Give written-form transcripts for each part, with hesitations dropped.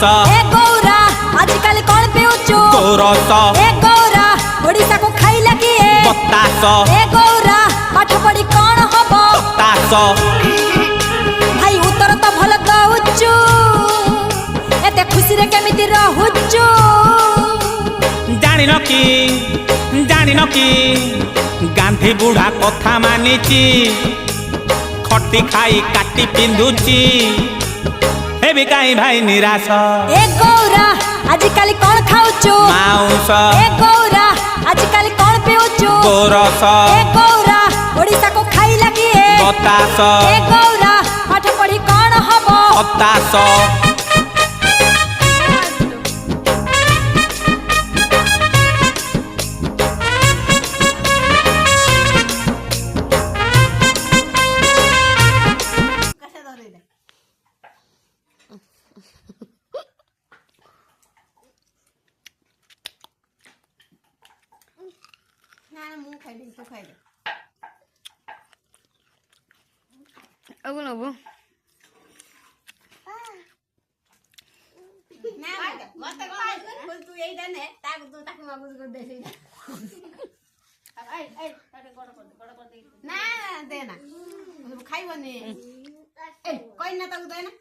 ए गौरा आजकल कौन पिउचु गोरस ए गौरा ओडिसा को खाइला किए बतास ए गौरा पाठ पढ़ी कौन हबो बतास भाई उत्तर तो भल दउचु एते खुशी रे केमिति रहुचु जानिन कि गांधी बुढ़ा कथा मानिची खटी खाई काटी पिंधुची हेबी काई भाई निराश ए गौरा आजकल कौन खाउचु माउस ए गौरा आजकल कौन पिउचु गोरस ए गौरा ओडिसा को खाइला किए बतास ए गौरा पाठ पढ़ी कौन हबो बतास खाइबनी कहीं ना ताकू देना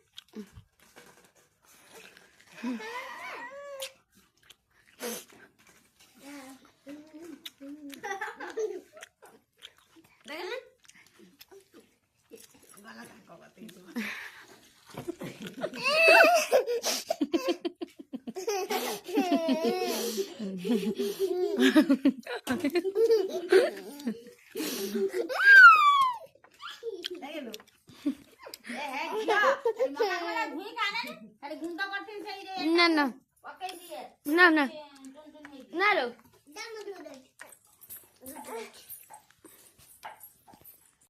ना ना ना ना ना लो